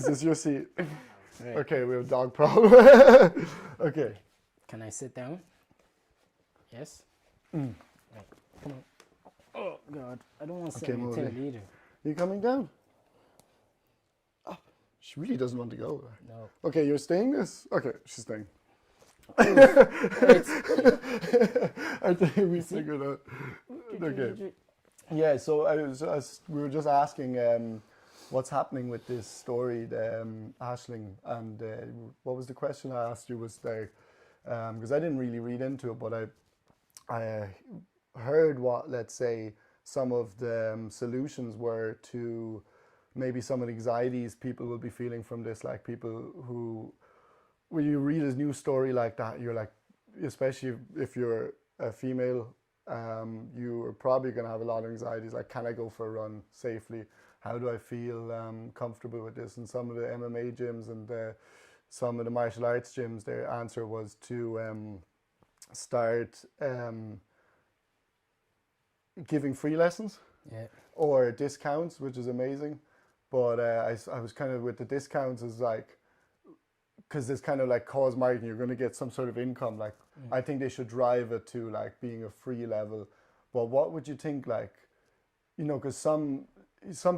Is this your seat? Right. Okay, we have a dog problem. Okay. Can I sit down? Yes? Mm. Right. Come on. Oh, God. I don't want to sit Okay, on your Molly. tail either. You coming down? Oh, she really doesn't want to go. No. Okay, you're staying this? Okay, she's staying. It's, I think we figured out. Okay. Yeah, so we were just asking what's happening with this story, the Ashling, and what was the question I asked you was there, because I didn't really read into it, but I heard what, let's say, some of the solutions were to maybe some of the anxieties people will be feeling from this, like people who, when you read a news story like that, you're like, especially if you're a female, you're probably going to have a lot of anxieties, like, can I go for a run safely? How do I feel comfortable with this? And some of the MMA gyms and some of the martial arts gyms, their answer was to start giving free lessons or discounts, which is amazing. But I was kind of with the discounts is like, because it's kind of like cause marketing, you're going to get some sort of income. Like, I think they should drive it to like being a free level. But what would you think, like, you know, because some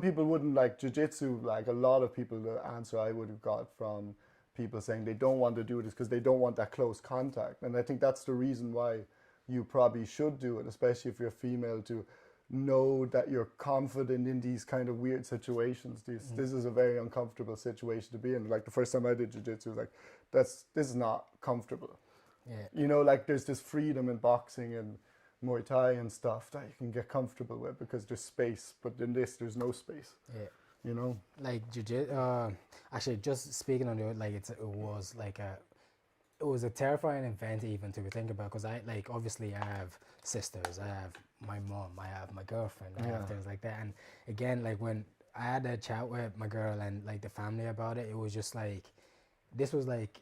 people wouldn't like jiu-jitsu, like a lot of people, the answer I would have got from people saying they don't want to do this because they don't want that close contact. And I think that's the reason why you probably should do it, especially if you're female, to know that you're confident in these kind of weird situations. This is a very uncomfortable situation to be in. Like the first time I did jiu-jitsu, like this is not comfortable. Yeah. You know, like there's this freedom in boxing and Muay Thai and stuff that you can get comfortable with because there's space, but in this there's no space. Yeah. You know, Like actually, just speaking on it, like it was a terrifying event even to think about, because I, like, obviously I have sisters, I have my mom, I have my girlfriend, I have things like that. And again, like when I had a chat with my girl and like the family about it, it was just like, this was like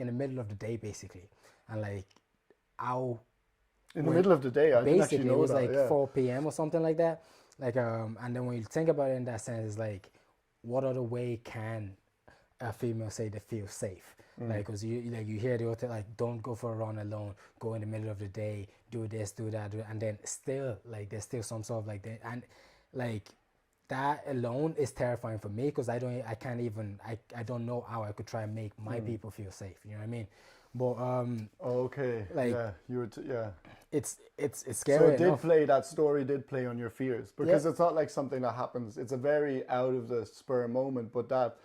in the middle of the day basically, and like in the middle of the day, I didn't actually basically know it was that, like 4 p.m. or something like that. Like and then when you think about it in that sense, it's like, what other way can a female say they feel safe? Like, because you hear the other, like, don't go for a run alone, go in the middle of the day, do this, do that, and then still, like, there's still some sort of like that, and like that alone is terrifying for me, because I don't know how I could try and make my people feel safe. You know what I mean? But okay, like, yeah, you were it's scary. So it did enough. play, that story did play on your fears, because it's not like something that happens. It's a very out of the spur moment, but that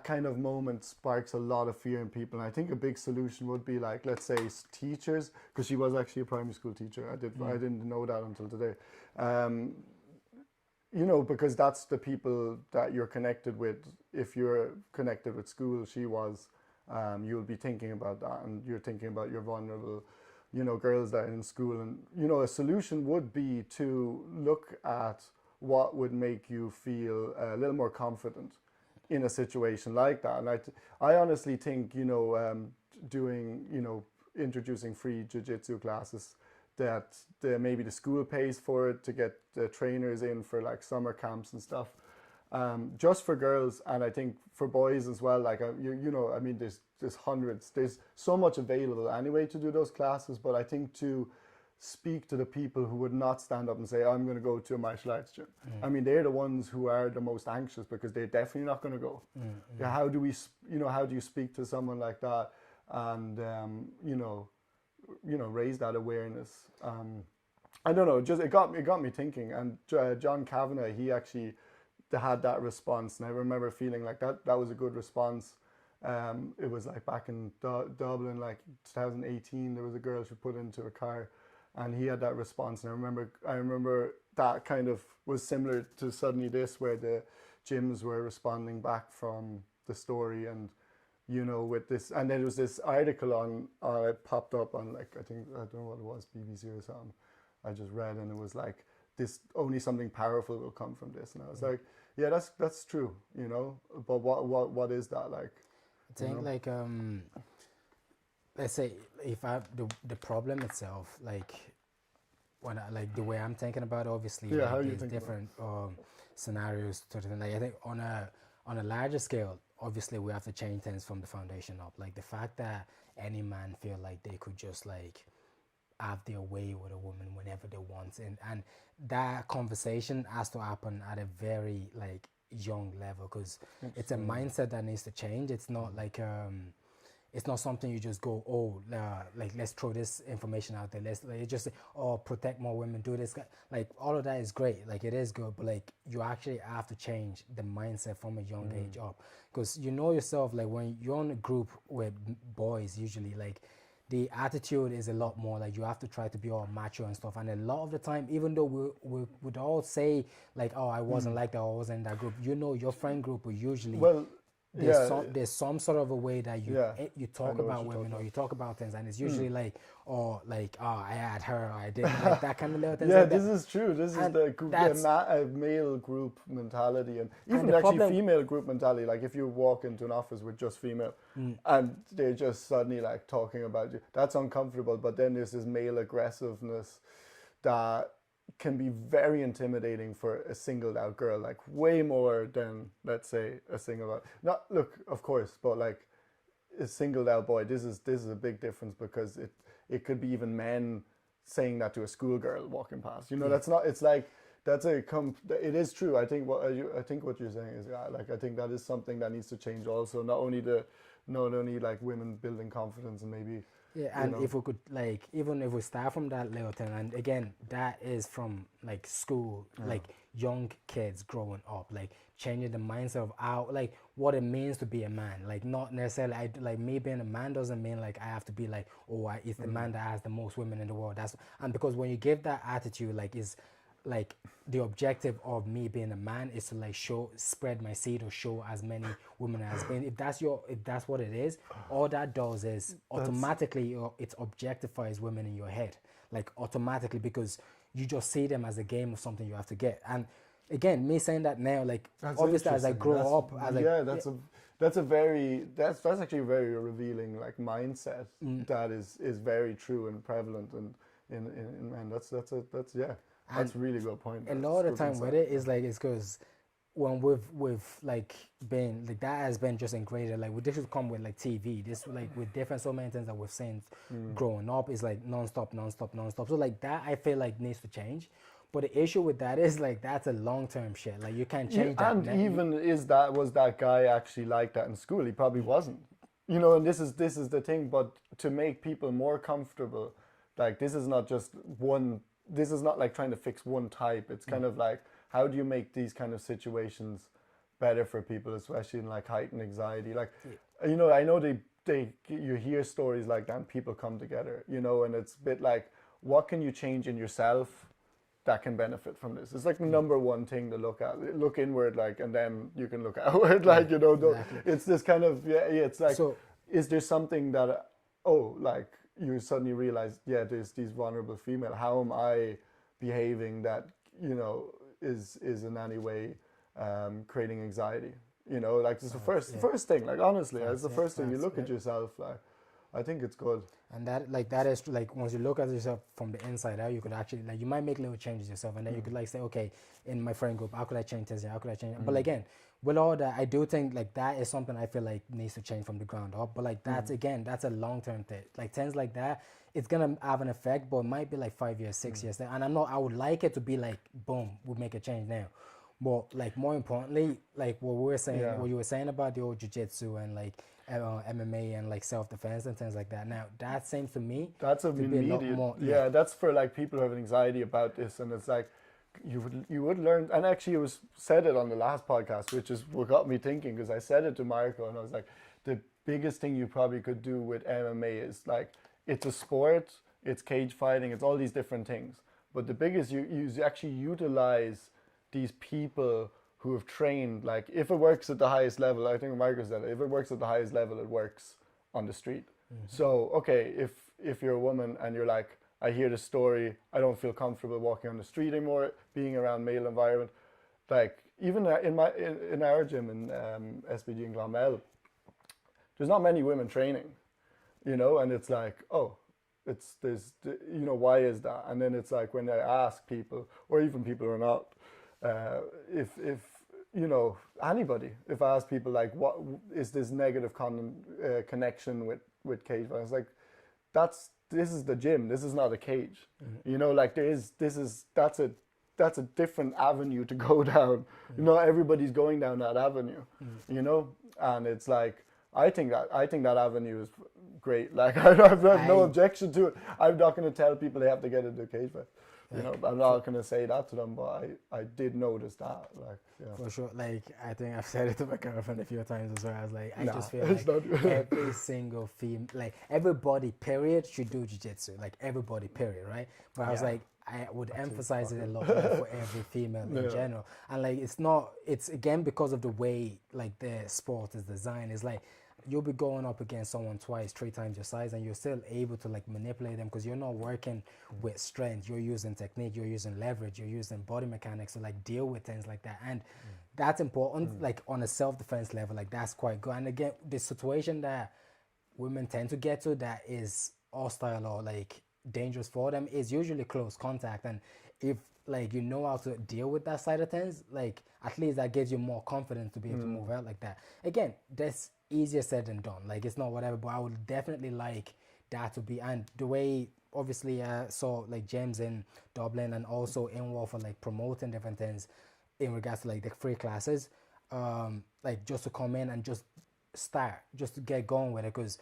kind of moment sparks a lot of fear in people. And I think a big solution would be, like, let's say teachers, because she was actually a primary school teacher. I didn't know that until today. You know, because that's the people that you're connected with. If you're connected with school, she was, you'll be thinking about that, and you're thinking about your vulnerable, you know, girls that are in school. And, you know, a solution would be to look at what would make you feel a little more confident in a situation like that. And I honestly think, you know, doing, you know, introducing free jiu-jitsu classes, that maybe the school pays for it, to get the trainers in for like summer camps and stuff, just for girls. And I think for boys as well, like, you know, I mean, there's hundreds, there's so much available anyway to do those classes. But I think to speak to the people who would not stand up and say, I'm going to go to a martial arts gym. I mean, they're the ones who are the most anxious, because they're definitely not going to go. Yeah, how do you speak to someone like that, and you know, raise that awareness? I don't know, just it got me thinking. And John Kavanagh, he actually had that response, and I remember feeling like that was a good response. It was like back in Dublin, like 2018, there was a girl she put into a car, and he had that response. And I remember that kind of was similar to suddenly this, where the gyms were responding back from the story. And, you know, with this, and then there was this article on, it popped up on, like, I don't know what it was, BBC or something, I just read, and it was like, this, only something powerful will come from this. And I was like, yeah, that's true, you know. But what is that like? I think, like, let's say if I have the problem itself, like, when like the way I'm thinking about it, obviously, Yeah, like, how you there's think different scenarios to the thing. Like, I think on on a larger scale, obviously we have to change things from the foundation up. Like the fact that any man feel like they could just like have their way with a woman whenever they want, and that conversation has to happen at a very like young level, because it's a mindset that needs to change. It's not like it's not something you just go, oh, like let's throw this information out there. Let's like, just say, oh, protect more women, do this. Like all of that is great, like it is good, but like you actually have to change the mindset from a young age up, because you know yourself. Like when you're in a group with boys, usually like the attitude is a lot more like you have to try to be all macho and stuff. And a lot of the time, even though we would all say like, oh, I wasn't like that, I wasn't in that group, you know, your friend group will usually Well, there's some sort of a way that you talk about women, or you talk about things, and it's usually like, oh, like, oh, I had her, or I didn't, like that kind of little things. Yeah, like this that. is true. This And is the male group mentality, and even the actually problem- female group mentality. Like if you walk into an office with just female, and they're just suddenly like talking about you, that's uncomfortable. But then there's this male aggressiveness that can be very intimidating for a singled out girl, like way more than, let's say, a singled out. Not look, of course, but like a singled out boy. This is a big difference, because it could be even men saying that to a schoolgirl walking past. You know, that's not. It's like it is true. I think what you're saying is, yeah, like I think that is something that needs to change also. Not only like women building confidence and maybe. Yeah, and if we could, like, even if we start from that little thing, and again, that is from like school, like young kids growing up, like changing the mindset of how, like, what it means to be a man. Like, not necessarily, like me being a man doesn't mean like I have to be like, oh, it's the man that has the most women in the world. And because when you give that attitude, like, is like the objective of me being a man is to like spread my seed, or show as many women as been. If that's what it is, all that does is automatically it objectifies women in your head, like automatically, because you just see them as a game of something you have to get. And again, me saying that now, like obviously as I grow up, that's actually a very revealing like mindset that is very true and prevalent and in men. That's a really good point. A lot of the time with it is like, it's because when we've like been like that has been just ingrained. Like this would come with like TV. This like with different so many things that we've seen growing up is like non-stop. So like that I feel like needs to change. But the issue with that is like that's a long-term shit. Like you can't change that. And even was that guy actually like that in school? He probably wasn't. You know, and this is the thing. But to make people more comfortable, like this is not just one. This is not like trying to fix one type. It's kind of like, how do you make these kind of situations better for people, especially in like heightened anxiety? Like, you know, I know you hear stories like that and people come together, you know, and it's a bit like, what can you change in yourself that can benefit from this? It's like the number one thing to look at. Look inward, like, and then you can look outward, like, you know, exactly. It's this kind of, it's like, is there something that, like, you suddenly realize, there's these vulnerable female. How am I behaving that, you know, is in any way creating anxiety? You know, like it's the first thing. Like honestly, it's the first thing you look at yourself. Like, I think it's good. And that is like, once you look at yourself from the inside out, you could actually like, you might make little changes yourself, and then you could like say, okay, in my friend group, how could I change this? How could I change? But again, with all that, I do think like that is something I feel like needs to change from the ground up. But like that's again, that's a long-term thing. Like things like that, it's gonna have an effect, but it might be like 5 years, 6 years. And I would like it to be like, boom, we make a change now. But like more importantly, like what we were saying, what you were saying about the old jiu-jitsu and like MMA and like self-defense and things like that. Now that seems to me that's to be a lot more. Yeah, that's for like people who have anxiety about this, and it's like you would learn. And actually, it was said it on the last podcast, which is what got me thinking, because I said it to Marco, and I was like, the biggest thing you probably could do with MMA is like, it's a sport, it's cage fighting, it's all these different things. But the biggest you actually utilize these people who have trained, like if it works at the highest level, I think Marco said, if it works at the highest level, it works on the street. So, okay, if you're a woman and you're like, I hear the story, I don't feel comfortable walking on the street anymore, being around male environment, like even in our gym in SBG in Clonmel, there's not many women training, you know, and it's like, why is that? And then it's like when I ask people, or even people who are not, if you know, anybody, if I ask people like, what is this negative connection with cage fighting? It's like, this is the gym. This is not a cage. You know, like that's a different avenue to go down. You know, everybody's going down that avenue. You know, and it's like, I think that avenue is great. Like I have no objection to it. I'm not going to tell people they have to get into a cage fight. You know, I'm not going to say that to them, but I did notice that. Like, yeah. For sure. Like, I think I've said it to my girlfriend a few times as well. I was like, I just feel it's like not- every single female, like everybody, period, should do jiu-jitsu. Like everybody, period, right? But I was Yeah. like, I would emphasize it a lot more for every female in general. And like, it's again because of the way like the sport is designed. It's like, you'll be going up against someone twice, 3 times your size, and you're still able to like manipulate them because you're not working with strength. You're using technique, you're using leverage, you're using body mechanics to like deal with things like that. And that's important, like on a self-defense level, like that's quite good. And again, the situation that women tend to get to that is hostile or like dangerous for them is usually close contact. And if like you know how to deal with that side of things, like at least that gives you more confidence to be able to move out like that. Again, that's easier said than done. Like it's not whatever, but I would definitely like that to be. And the way obviously I saw like James in Dublin and also in War for like promoting different things in regards to like the free classes, like just to come in and just start, just to get going with it, because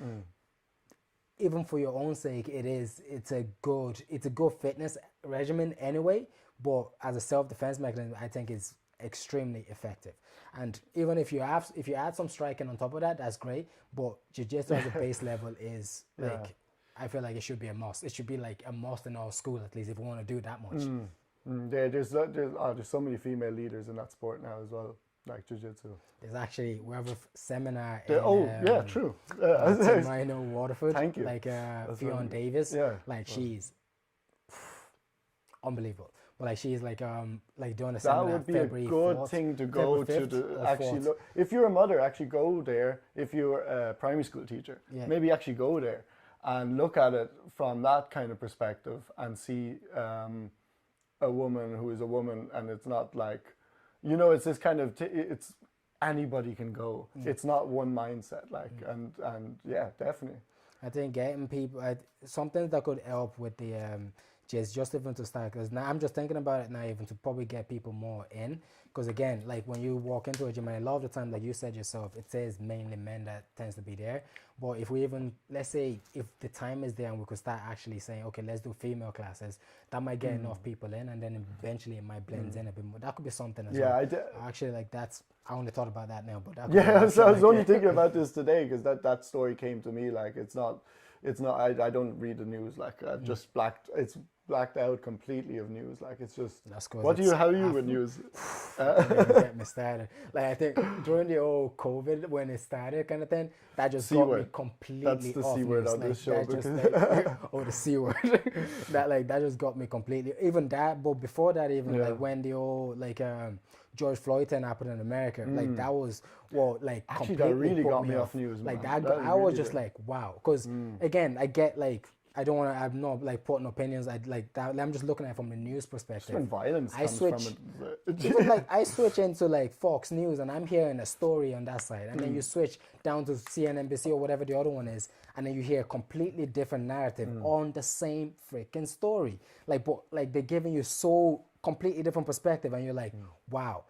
even for your own sake, it's a good fitness regimen anyway. But as a self-defense mechanism, I think it's extremely effective. And even if you add some striking on top of that, that's great. But jiu-jitsu as a base level is like, I feel like it should be a must. It should be like a must in our school, at least, if we want to do that much. Yeah, there's so many female leaders in that sport now as well, like jiu-jitsu. There's actually, we have a seminar True. I know Waterford. Thank you. Like Fionn Davies. Yeah. Like she's unbelievable. But like she's like doing a That seminar would be February a good 4th, thing to go February to 5th or actually 4th. look. If you're a mother, actually go there. If you're a primary school teacher, maybe actually go there and look at it from that kind of perspective and see a woman who is a woman, and it's not like, you know, it's this kind of it's anybody can go. It's not one mindset, like, and yeah, definitely. I think getting people, something that could help with the just even to start, because now I'm just thinking about it now, even to probably get people more in, because again, like when you walk into a gym, and a lot of the time, like you said yourself, it says mainly men that tends to be there. But if we even, let's say, if the time is there and we could start actually saying, okay, let's do female classes, that might get enough people in, and then eventually it might blend in a bit more. That could be something as well. Actually, like I only thought about that now, but that could So I was only thinking about this today because that story came to me. Like it's not. I don't read the news. Like I've just blacked out completely of news. Like it's just. How are you with news? Get me started. Like I think during the old COVID when it started, kind of thing, that just got me completely. That's the off C word news. on Like, this show. The C word. that just got me completely. Even that, but before that, even like when the old like George Floyd thing happened in America, like that was Actually, completely that really put got me off news. Like man. that, I was just like, wow, because again, I get like. I don't want to. I'm not like putting opinions. I like that. I'm just looking at it from the news perspective. When violence comes from it. Even like I switch into like Fox News and I'm hearing a story on that side, and then you switch down to CNNBC or whatever the other one is, and then you hear a completely different narrative on the same freaking story. Like, but like they're giving you so completely different perspective, and you're like, wow,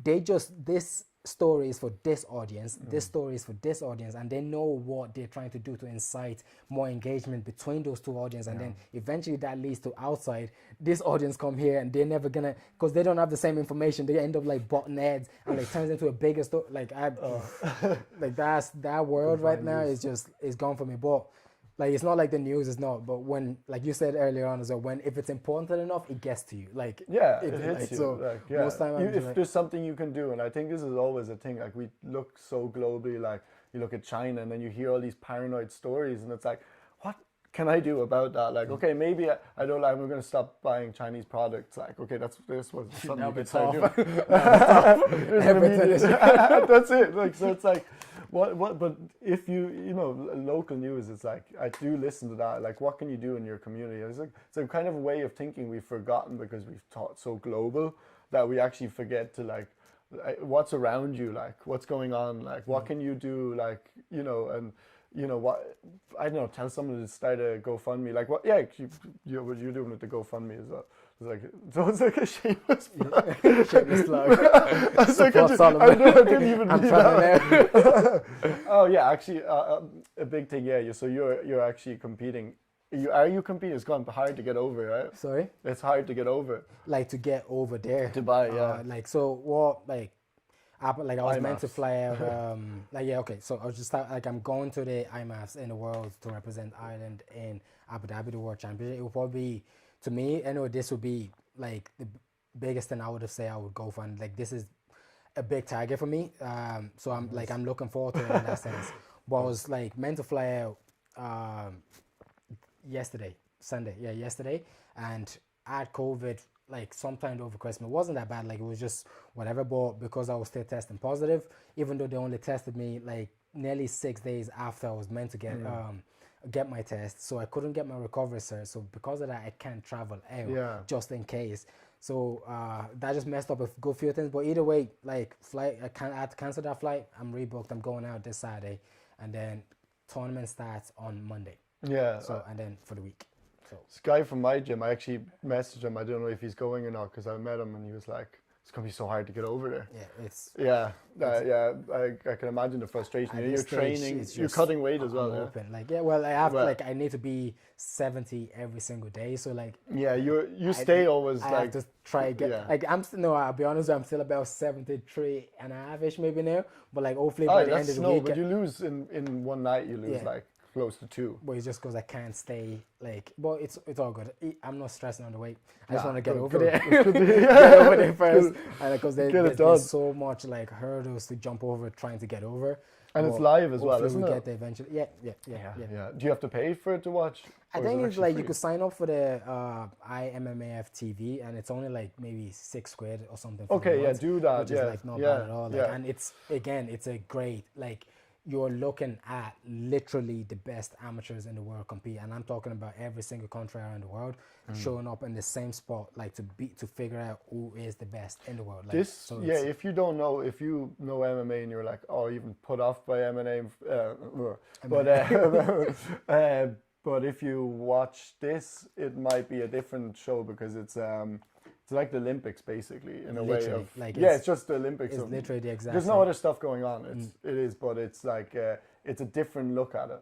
this story is for this audience, this story is for this audience, and they know what they're trying to do to incite more engagement between those two audiences, and then eventually that leads to outside this audience come here and they're never gonna, because they don't have the same information, they end up like button heads and like turns into a bigger story. Like like that world right now is gone for me. But like it's not like the news is not, but when, like you said earlier on as well, when if it's important enough, it gets to you. Like it hits like, you. So like, most time if there's something you can do, and I think this is always a thing. Like we look so globally. Like you look at China, and then you hear all these paranoid stories, and it's like, what can I do about that? Like, okay, maybe I don't like. We're going to stop buying Chinese products. Like, okay, this was something you could start doing. That's it. Like, so it's like. What? But if you know local news, it's like I do listen to that. Like, what can you do in your community? It's a kind of way of thinking we've forgotten because we've taught so global that we actually forget to like what's around you, like what's going on, like what can you do, like and what, I don't know, tell someone to start a GoFundMe, like what, yeah, what you're doing with the GoFundMe is it's like a shameless plug. Shameless plug. I was like, I didn't even need that. Oh yeah, actually, a big thing, yeah. So you're actually competing. Are you competing? It's gone hard to get over, right? Sorry? It's hard to get over. Like to get over there. Dubai, yeah. Like so, what like I was meant to IMMAF. fly out. Like yeah, okay. So I was just like I'm going to the IMMAFs in the world to represent Ireland in Abu Dhabi, the World Championship. It would probably be, to me, I know this would be like the biggest thing I would have said I would go for. And like this is a big target for me. So I'm like I'm looking forward to it in that sense. But I was like meant to fly out yesterday, and I had COVID like sometime over Christmas. It wasn't that bad, like it was just whatever, but because I was still testing positive, even though they only tested me like nearly 6 days after I was meant to get my test, so I couldn't get my recovery cert. So because of that, I can't travel out just in case. So that just messed up a good few things. But either way, like flight, I had to cancel that flight. I'm rebooked. I'm going out this Saturday, and then tournament starts on Monday. Yeah. So and then for the week. So this guy from my gym, I actually messaged him. I don't know if he's going or not because I met him and he was like, "It's gonna be so hard to get over there." Yeah, I can imagine the frustration. You're stage, training, you're cutting weight as well. Open. Like well, I have like I need to be 70 every single day. So like you stay always I like have to try get like I'll be honest, I'm still about 73 and a half-ish maybe now. But like hopefully by the end of the week, but you lose in one night. You lose like close to 2. But it's just because I can't stay like. But it's all good. I'm not stressing on the weight. I just want to get over there. Get over there first, and because there's so much like hurdles to jump over, trying to get over. And it's live as well, isn't it? Get there eventually. Yeah. Do you have to pay for it to watch? I think it's like free? You could sign up for the IMMAF TV, and it's only like maybe £6 or something. Okay, yeah, do that. Which is like not bad at all. Like, and it's a great like. You're looking at literally the best amateurs in the world compete, and I'm talking about every single country around the world showing up in the same spot, like to figure out who is the best in the world. Like, if you don't know, if you know MMA and you're like, oh, you've been put off by MMA, but if you watch this, it might be a different show because it's like the Olympics, basically, in a way of like it's just the Olympics. It's literally the exact. There's no other stuff going on. It is, but it's like it's a different look at it.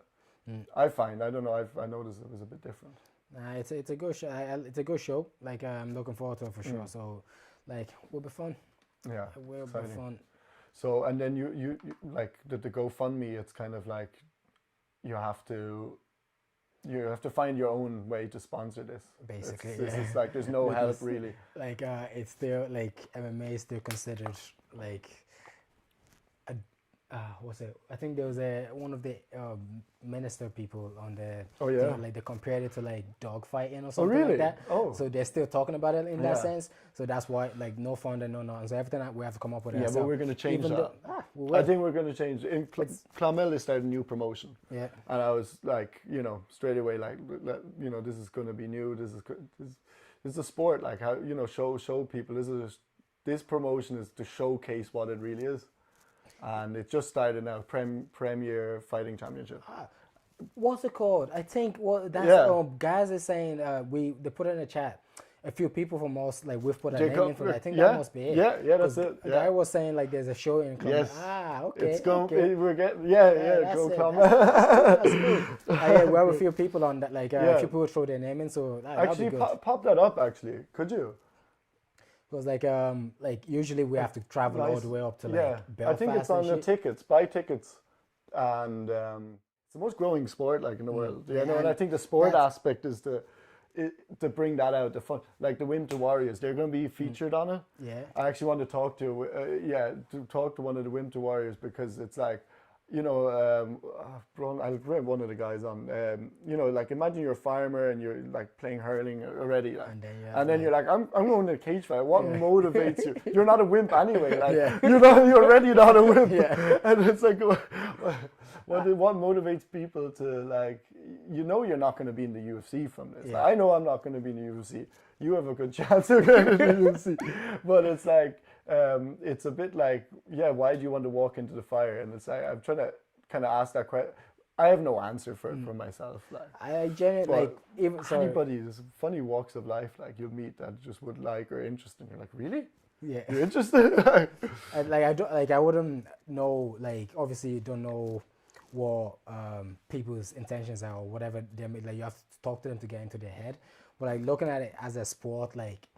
I find. I don't know. I noticed it was a bit different. It's a good show. It's a good show. Like I'm looking forward to it for sure. So, like, will be fun. Yeah, it will be fun. So and then you like the GoFundMe. It's kind of like you have to find your own way to sponsor this. Basically, it's like there's no help really. Like it's still like MMA is still considered like what's it? I think there was one of the minister people on the like they compared it to like dog fighting or something like that. So they're still talking about it in that sense. So that's why like no fund and no nothing. So everything that we have to come up with. Yeah, but we're going to change that. I think we're going to change. In Clonmel started a new promotion. Yeah. And I was like, straight away like, this is going to be new. This is a sport. Like how show people. This promotion is to showcase what it really is. And it just started now, Premier Fighting Championship. What's it called? I think guys are saying they put it in the chat. A few people from us we've put a name in for it. I think that must be it. Yeah, that's it. A guy was saying like there's a show in Clonmel. Yes. Okay. It's going. Okay. We're getting. Go Clonmel. That's cool. We have a few people on that. Like a few people throw their name in. So actually, pop that up. Actually, could you? Because like usually we have to travel all the way up to Belfast. I think it's on the tickets. Buy tickets, and it's the most growing sport in the world. And I think the sport aspect is to bring that out. The fun, like the Winter Warriors, they're going to be featured on it. Yeah, I actually want to talk to one of the Winter Warriors because it's like. I read one of the guys on, like imagine you're a farmer and you're like playing hurling already, and then you're like, I'm going to a cage fight. What motivates you? You're not a wimp anyway. You're already not a wimp. And it's like, what motivates people to you're not going to be in the UFC from this. I know I'm not going to be in the UFC. You have a good chance of getting in the UFC, but it's like. it's a bit like, yeah, why do you want to walk into the fire? And it's like, I'm trying to kind of ask that question. I have no answer for it for myself. Like, I genuinely like even sorry. anybody, there's funny walks of life like you'll meet that just would like or interesting. You're like, really? Yeah. You're interested? I don't like I wouldn't know, like obviously you don't know what people's intentions are or whatever they like, you have to talk to them to get into their head. But like looking at it as a sport, like,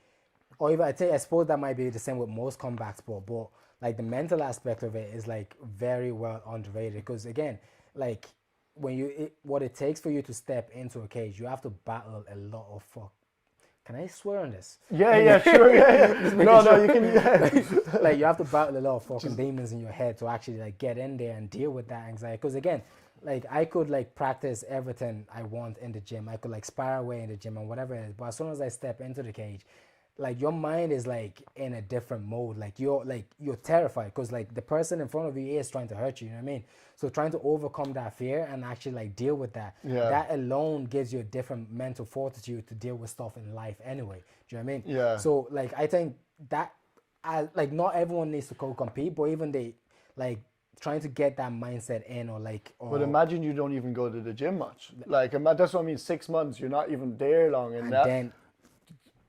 or even I suppose that might be the same with most combat sport, but like the mental aspect of it is like very well underrated, because again, like when what it takes for you to step into a cage, you have to battle a lot of fuck. Can I swear on this? Yeah, sure, yeah. No, you can. Yeah. Like you have to battle a lot of fucking demons in your head to actually like get in there and deal with that anxiety. Because again, like I could like practice everything I want in the gym. I could like spar away in the gym and whatever it is. But as soon as I step into the cage, like your mind is like in a different mode. Like you're terrified because like the person in front of you is trying to hurt you. You know what I mean? So trying to overcome that fear and actually like deal with that. Yeah. That alone gives you a different mental fortitude to deal with stuff in life anyway. Do you know what I mean? Yeah. So like I think that like not everyone needs to compete, but even they like trying to get that mindset in or like. But imagine you don't even go to the gym much. Like that's what I mean. 6 months, you're not even there long, and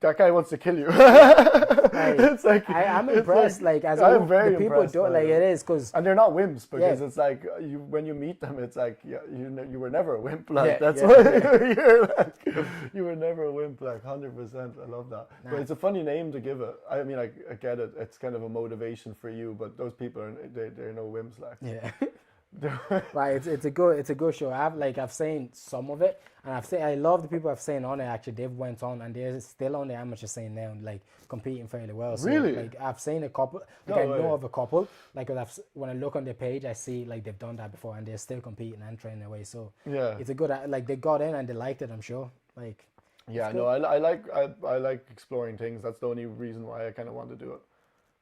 that guy wants to kill you. It's like I'm impressed. Like as I'm very the people impressed do it, like it is because and they're not wimps, because it's like when you meet them, it's like you were never a wimp. Like that's what you're like. You were never a wimp. Like 100%. I love that. Nah. But it's a funny name to give it. I mean, I get it. It's kind of a motivation for you, but those people they're no wimps. Like right, it's a good show. I've seen some of it, and I love the people I've seen on it. Actually, they've went on and they're still on the amateur scene now, and like competing fairly well. So, really? Like I've seen a couple. Like I know of a couple. Like when I look on their page, I see like they've done that before, and they're still competing and training away. So yeah, it's a good. Like they got in and they liked it. I'm sure. Like yeah, no, I like exploring things. That's the only reason why I kind of want to do it.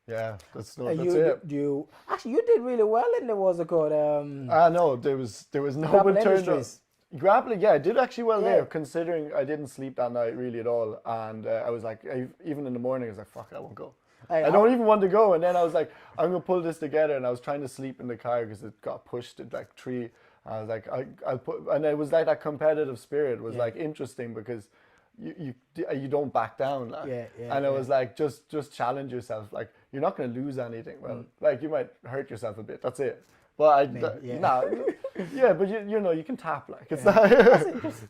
Yeah, that's it. You did really well in the what's it called? No, there was no return. Grappling, yeah, I did actually well there, considering I didn't sleep that night really at all, and I was like, even in the morning, I was like, fuck, I won't go. I don't even want to go, and then I was like, I'm gonna pull this together, and I was trying to sleep in the car because it got pushed at like 3. I was like, I'll put, and it was like that competitive spirit was like interesting because you don't back down, like. And it was like just challenge yourself, like you're not going to lose anything. Well, like you might hurt yourself a bit, that's it. But but you know you can tap, like it's not.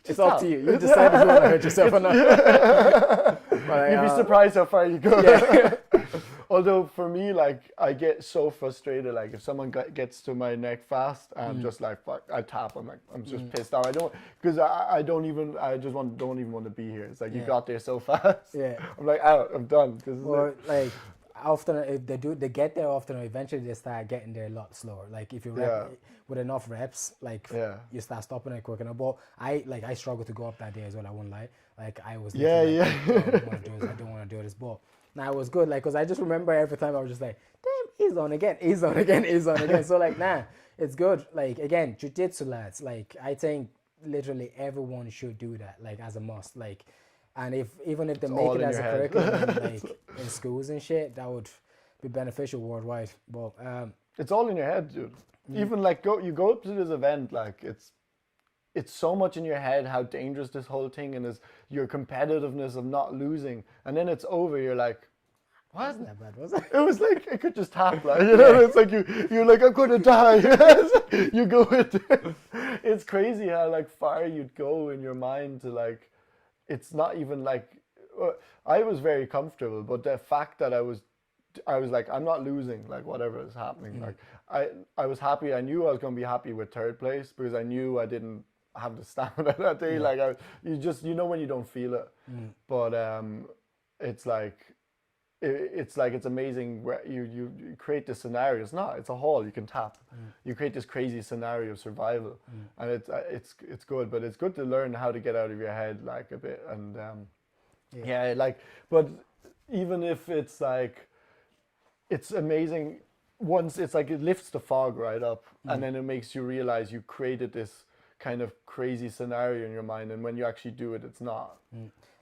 It's up to you. You decide if you want to hurt yourself or not. You'd be surprised how far you go. Although for me, like I get so frustrated, like if someone gets to my neck fast, I'm just like fuck, I tap. I'm just pissed off. I don't, because I don't even want to be here. It's like you got there so fast. Yeah, I'm like out. I'm done. Or like often if they get there often, or eventually they start getting there a lot slower. Like if you with enough reps, like you start stopping it quick enough. But I struggled to go up that day as well. I won't lie. Like I was like, I don't want to do this, but. Nah, it was good, like, because I just remember every time I was just like, damn, he's on again. So, like, nah, it's good. Like, again, jiu-jitsu, lads, like, I think literally everyone should do that, like, as a must. Like, and even if they make it as a curriculum, like, in schools and shit, that would be beneficial worldwide. But it's all in your head, dude. Even, like, you go up to this event, like, it's so much in your head how dangerous this whole thing is, your competitiveness of not losing, and then it's over. You're like, what? Wasn't that bad, was it? It was like it could just happen. Like, you know, it's like you're like, I'm gonna die. You go with it. It's crazy how like far you'd go in your mind to like. It's not even like I was very comfortable, but the fact that I was like, I'm not losing, like whatever is happening. Like I was happy. I knew I was gonna be happy with 3rd place because I knew I didn't have the stamina that day. Like you know when you don't feel it. But it's like it's amazing where you create this scenario. It's a hall you can tap. You create this crazy scenario of survival, and it's good. But it's good to learn how to get out of your head like a bit. And like, but even if it's like, it's amazing. Once it's like it lifts the fog right up, and then it makes you realize you created this kind of crazy scenario in your mind, and when you actually do it, it's not.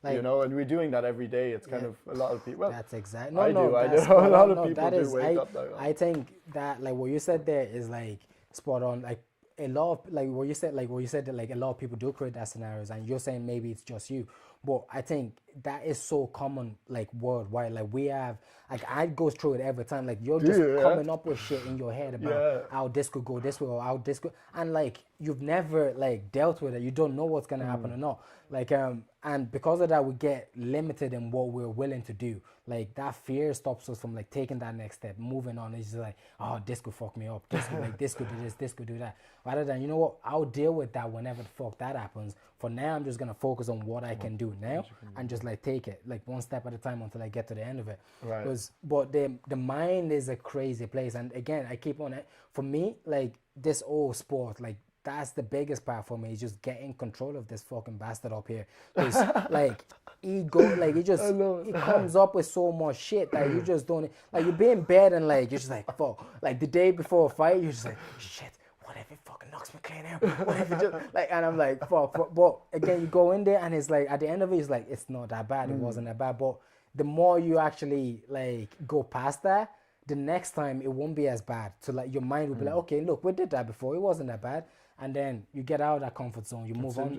Like, You know, and we're doing that every day. It's kind of a lot of people. Well, that's exactly. I do. I That's know a spot lot on. of No, people that do is. wake up like that. I think that like what you said there is like spot on. Like a lot of like what you said that like a lot of people do create that scenarios, and you're saying maybe it's just you, but I think that is so common like worldwide. Like we have like I go through it every time. Like you're just coming up with shit in your head about how this could go this way or how this could, and like you've never like dealt with it. You don't know what's gonna happen or not. Like and because of that we get limited in what we're willing to do. Like that fear stops us from like taking that next step, moving on. It's just like, oh, this could fuck me up, this could like this could do this could do that, rather than, you know what, I'll deal with that whenever the fuck that happens. For now I'm just gonna focus on what I can do now and just like take it like one step at a time until I get to the end of it. Right. But the mind is a crazy place, and again I keep on it. For me, like this old sport, like that's the biggest part for me, is just getting control of this fucking bastard up here. Because like ego, like it comes up with so much shit that you just don't, like you'll be in bed and like you're just like fuck, like the day before a fight you're just like shit, what if it fucking knocks me clean out? What if it just like, and I'm like fuck. But again you go in there and it's like at the end of it it's like it's not that bad, it wasn't that bad. But the more you actually like go past that, the next time it won't be as bad. So like your mind will be like, okay, look, we did that before, it wasn't that bad. And then you get out of that comfort zone, you move on,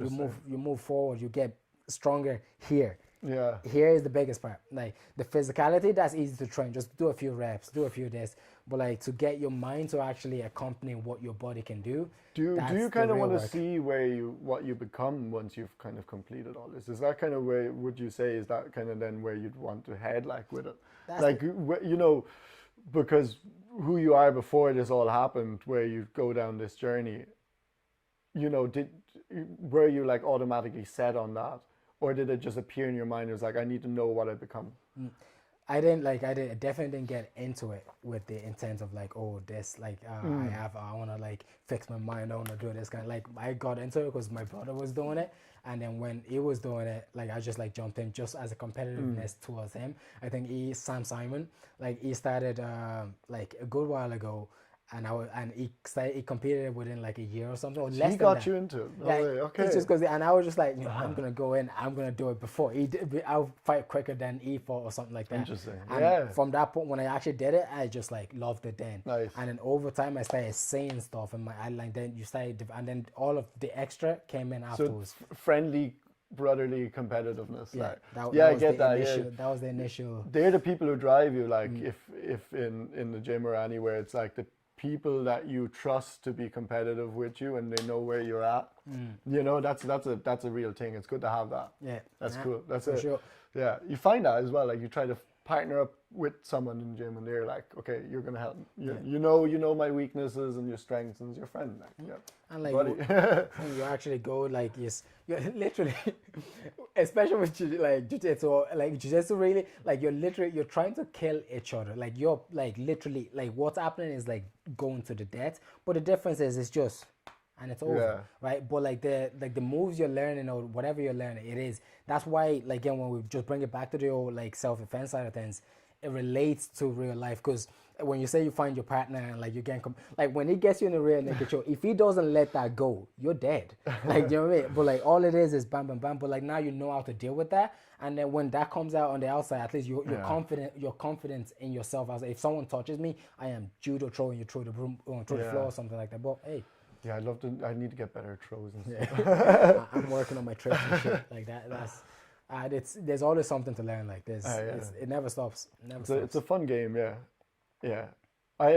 you move forward, you get stronger here. Yeah. Here is the biggest part. Like the physicality, that's easy to train. Just do a few reps, do a few this. But like to get your mind to actually accompany what your body can do. Do you kind of want to see what you become once you've kind of completed all this? Is that kind of where, would you say, is that kind of then where you'd want to head like with it? That's like, you know, because who you are before this all happened, where you go down this journey, you know, were you like automatically set on that, or did it just appear in your mind? It was like, I need to know what I become. I definitely didn't get into it with the intent of like, oh, this, like, I want to like fix my mind, I want to do this kind of, like, I got into it because my brother was doing it. And then when he was doing it, like, I just like jumped in just as a competitiveness towards him. I think Sam Simon, like, he started like a good while ago. And he competed within like a year or something, or less he than that. Got you into it. Yeah, okay. It's just because, and I was just like, you know, I'm gonna go in, I'm gonna do it before he did. I'll fight quicker than he fought or something like that. Interesting. And from that point, when I actually did it, I just like loved it then. Nice. And then over time, I started saying stuff, and then you started, and then all of the extra came in afterwards. So friendly, brotherly competitiveness. Yeah, like. I get that. Initial, that was the initial. They're the people who drive you. Like if in the gym or anywhere, it's like the people that you trust to be competitive with you, and they know where you're at. You know, that's a real thing. It's good to have that. Yeah, that's cool. That's for it. Sure. Yeah, you find that as well. Like you try to partner up with someone in the gym, and they're like, okay, you're gonna help. You know my weaknesses and your strengths, and your friend. Like, yeah. And like when you actually go, like you're literally, especially with like jiu-jitsu, really, like you're trying to kill each other. Like you're like literally, like what's happening is like going to the death. But the difference is it's just, and it's over, right? But like the moves you're learning or whatever you're learning, that's why, like, again, when we just bring it back to the old like self-defense side of things, it relates to real life. Because when you say you find your partner and like you can like when he gets you in the real naked show, if he doesn't let that go, you're dead. Like, you know what I mean? But like all it is bam bam bam. But like now you know how to deal with that, and then when that comes out on the outside, at least you're confident. Your confidence in yourself. As if someone touches me, I am judo throwing you through the room, through the floor or something like that. But hey. Yeah, I need to get better at throws and stuff. Yeah. I'm working on my tricks and shit like that. There's always something to learn. Like this, it never stops. It's a fun game. Yeah. I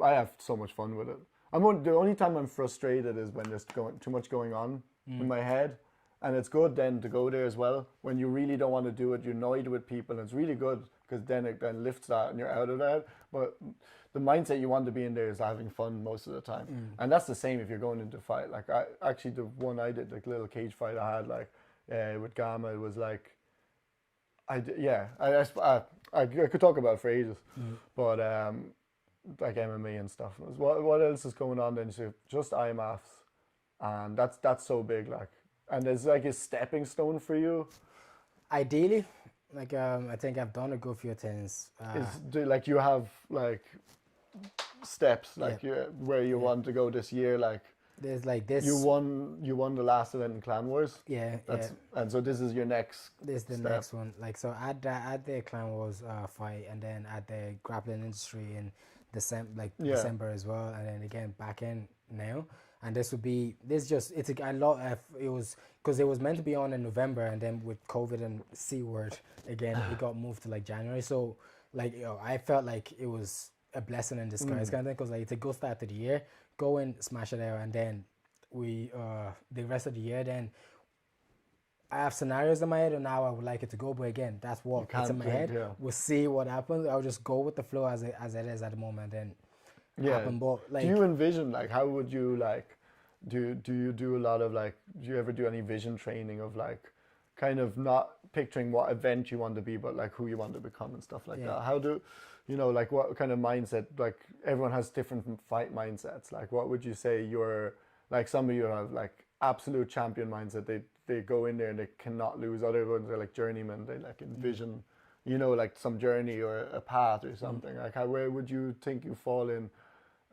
have so much fun with it. The only time I'm frustrated is when there's too much going on in my head, and it's good then to go there as well. When you really don't want to do it, you're annoyed with people, and it's really good because then it then lifts that and you're out of that. But the mindset you want to be in there is having fun most of the time, and that's the same if you're going into a fight. Like the one I did, like little cage fight I had, like with Gamma, it was like I could talk about it for ages, but like MMA and stuff. What else is going on then? So just IMMAFs, and that's so big, like, and there's like a stepping stone for you. Ideally, like I think I've done a good few things. Like you have like steps, like where you want to go this year, like. there's like this. You won the last event in Clan Wars. Yeah, And so this is your next. this is the step. next one. Like so, at the Clan Wars fight, and then at the grappling industry in December as well, and then again back in now. And this would be it's a lot. It was because it was meant to be on in November, and then with COVID and C word again, it got moved to like January. So like I felt like it was a blessing in disguise kind of thing, because like it's a good start to the year. Go and smash it out, and then we the rest of the year, then I have scenarios in my head and now I would like it to go, but again, that's what it's in my head. Yeah. We'll see what happens. I'll just go with the flow as it is at the moment, and happen. But like, do you envision, like, how would you, like, do you do a lot of, like, do you ever do any vision training of, like, kind of not picturing what event you want to be, but like who you want to become and stuff like that? How do you know, like, what kind of mindset, like, everyone has different fight mindsets. Like, what would you say you're, like, some of you have like absolute champion mindset, they go in there and they cannot lose. Other ones are like journeymen, they like envision you know, like some journey or a path or something. Like, where would you think you fall in?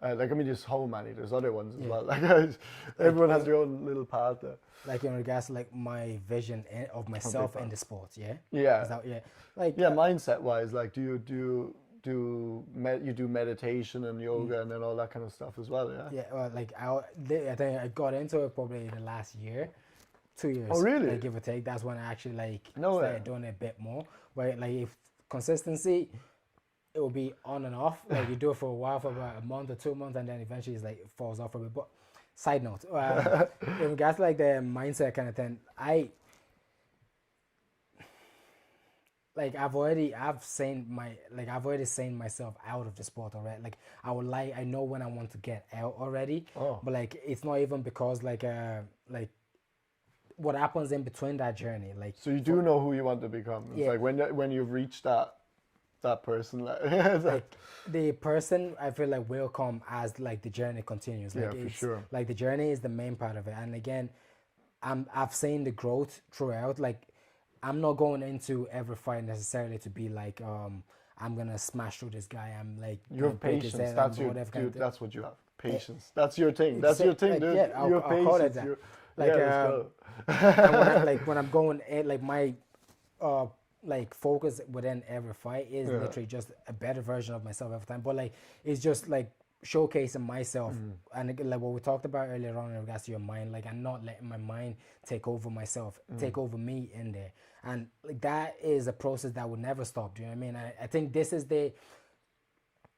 Like, I mean, there's so many. There's other ones as well. Like, everyone has their own little path there. Like, in regards to like my vision of myself in the sport, like mindset wise, like, do you do meditation and yoga and then all that kind of stuff as well? Well, like I think I got into it probably in the last year, 2 years. Oh, really? Like, give or take. That's when I actually like No started doing it a bit more. Where like, if consistency, it will be on and off. Like, you do it for a while, for about a month or 2 months, and then eventually it's like it falls off a bit. But side note, in regards to like the mindset kind of thing, I've already seen myself out of the sport already. Like, I know when I want to get out already. Oh. But like, it's not even because like what happens in between that journey. Like, so you do know who you want to become. It's like when you've reached that person, like the person, I feel like, will come as like the journey continues. Like, for sure. Like, the journey is the main part of it. And again, I've seen the growth throughout. Like, I'm not going into every fight necessarily to be like, I'm gonna smash through this guy. I'm like, you have patience. That's that's what you have. Patience. That's your thing. That's your thing, dude. Yeah, I'll call it that. Like, when I'm going in, like, my like focus within every fight is literally just a better version of myself every time. But like, it's just like showcasing myself, and like what we talked about earlier on in regards to your mind. Like, I'm not letting my mind take over myself, take over me in there, and like, that is a process that will never stop. Do you know what I mean? I think this is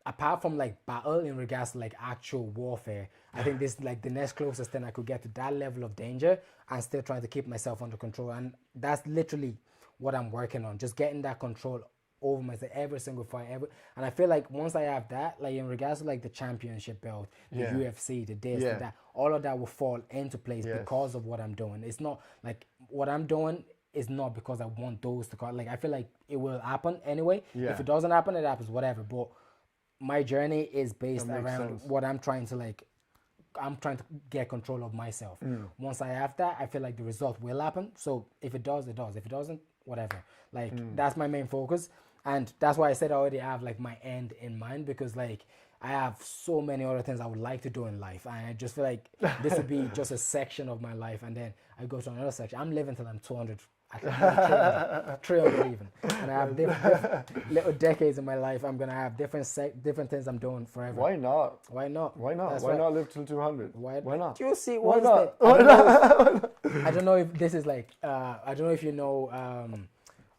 apart from like battle, in regards to like actual warfare, I think this is like the next closest thing I could get to that level of danger and still trying to keep myself under control. And that's literally what I'm working on, just getting that control over myself every single fight ever. And I feel like once I have that, like in regards to like the championship belt, the UFC, the this, the that, all of that will fall into place because of what I'm doing. It's not like what I'm doing is not because I want those to come. Like, I feel like it will happen anyway. If it doesn't happen, it happens, whatever. But my journey is based around what I'm trying to get control of myself. Once I have that, I feel like the result will happen. So if it does, it does. If it doesn't, whatever. Like, that's my main focus. And that's why I said I already have like my end in mind, because like I have so many other things I would like to do in life. And I just feel like this would be just a section of my life. And then I go to another section. I'm living till I'm 200. 300 even, and I have different little decades in my life. I'm gonna have different things I'm doing forever. Why not? Why not? Why not? That's Why not live till 200? Why not? Do you see? Why not? I don't know if this is like. I don't know if you know.